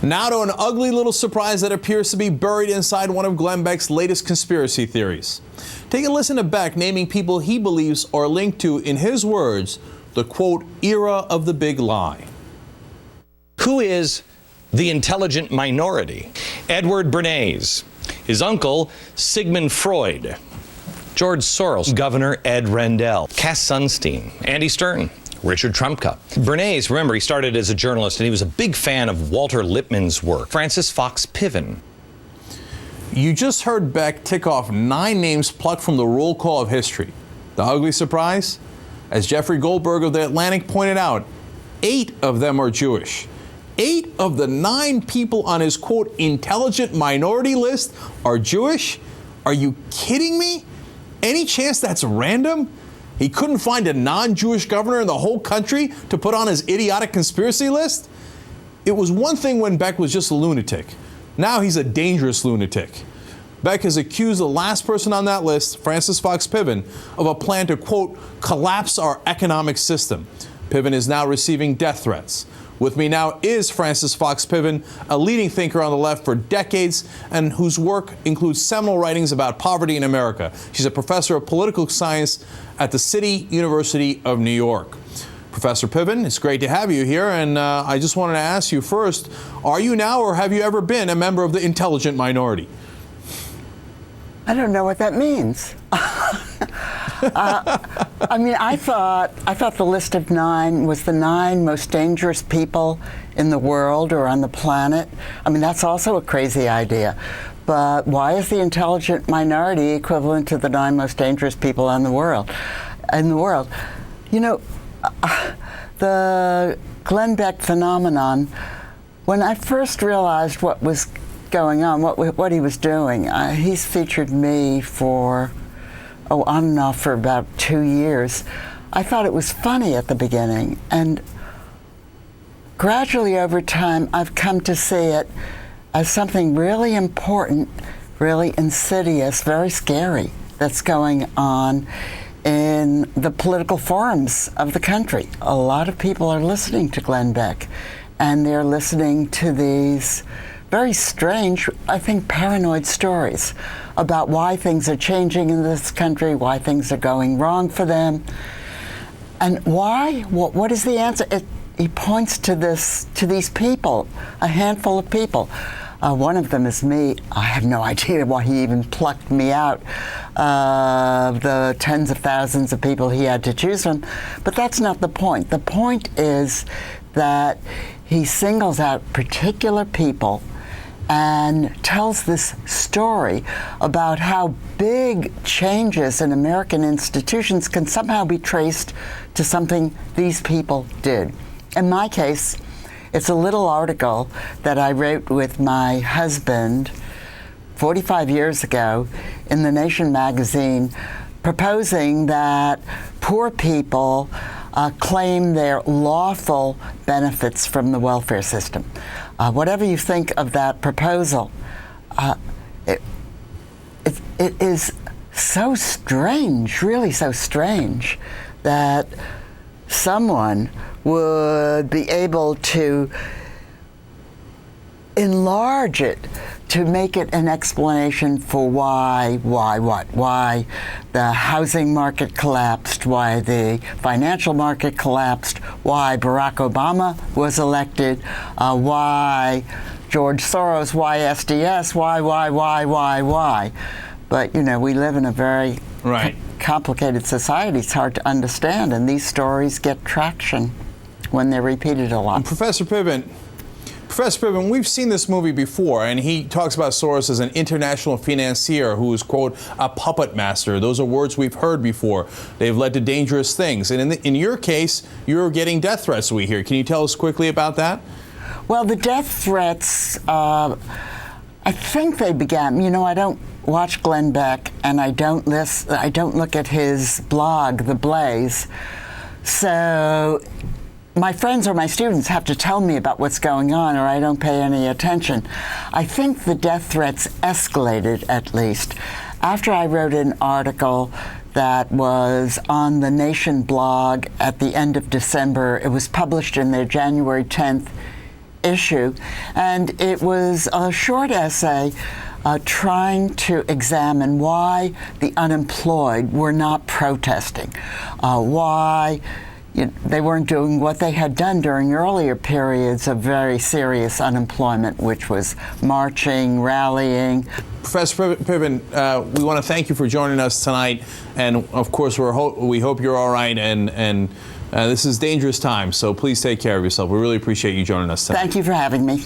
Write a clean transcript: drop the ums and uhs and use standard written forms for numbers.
Now to an ugly little surprise that appears to be buried inside one of Glenn Beck's latest conspiracy theories. Take a listen to Beck naming people he believes are linked to, in his words, the quote, era of the big lie. Who is the intelligent minority? Edward Bernays, his uncle Sigmund Freud, George Soros, Governor Ed Rendell, Cass Sunstein, Andy Stern, Richard Trumka. Bernays, remember, he started as a journalist and he was a big fan of Walter Lippmann's work. Francis Fox Piven. You just heard Beck tick off 9 names plucked from the roll call of history. The ugly surprise? As Jeffrey Goldberg of The Atlantic pointed out, 8 of them are Jewish. 8 of the 9 people on his, quote, intelligent minority list are Jewish? Are you kidding me? Any chance that's random? He couldn't find a non-Jewish governor in the whole country to put on his idiotic conspiracy list? It was one thing when Beck was just a lunatic. Now he's a dangerous lunatic. Beck has accused the last person on that list, Francis Fox Piven, of a plan to, quote, collapse our economic system. Piven is now receiving death threats. With me now is Francis Fox Piven, a leading thinker on the left for decades and whose work includes seminal writings about poverty in America. She's a professor of political science at the City University of New York. Professor Piven, it's great to have you here, and I just wanted to ask you first, are you now or have you ever been a member of the intelligent minority? I don't know what that means. I mean, I thought the list of 9 was the 9 most dangerous people in the world or on the planet. I mean, that's also a crazy idea. But why is the intelligent minority equivalent to the 9 most dangerous people in the world? You know, the Glenn Beck phenomenon, when I first realized what was going on, what he was doing, he's featured me for on and off for about 2 years. I thought it was funny at the beginning, and gradually over time I've come to see it as something really important, really insidious, very scary that's going on in the political forums of the country. A lot of people are listening to Glenn Beck, and they're listening to these very strange, I think, paranoid stories about why things are changing in this country, why things are going wrong for them. And why? What is the answer? He points to these people, a handful of people. One of them is me. I have no idea why he even plucked me out of the tens of thousands of people he had to choose from. But that's not the point. The point is that he singles out particular people and tells this story about how big changes in American institutions can somehow be traced to something these people did. In my case, it's a little article that I wrote with my husband 45 years ago in The Nation magazine, proposing that poor people claim their lawful benefits from the welfare system. Whatever you think of that proposal, it is so strange, really so strange, that someone would be able to enlarge it to make it an explanation for why the housing market collapsed, why the financial market collapsed, why Barack Obama was elected, why George Soros, why SDS, why. But, you know, we live in a very complicated society. It's hard to understand, and these stories get traction when they're repeated a lot. Professor Piven, we've seen this movie before, and he talks about Soros as an international financier who is, quote, a puppet master. Those are words we've heard before. They've led to dangerous things. And in your case, you're getting death threats, we hear. Can you tell us quickly about that? Well, the death threats, I think they began, you know, I don't watch Glenn Beck, and I don't look at his blog, The Blaze. So my friends or my students have to tell me about what's going on, or I don't pay any attention. I think the death threats escalated, at least, after I wrote an article that was on the Nation blog at the end of December. It was published in their January 10th issue. And it was a short essay trying to examine why the unemployed were not protesting, why they weren't doing what they had done during earlier periods of very serious unemployment, which was marching, rallying. Professor Piven, we want to thank you for joining us tonight, and of course we hope you're all right, and this is dangerous times, so please take care of yourself. We really appreciate you joining us tonight. Thank you for having me.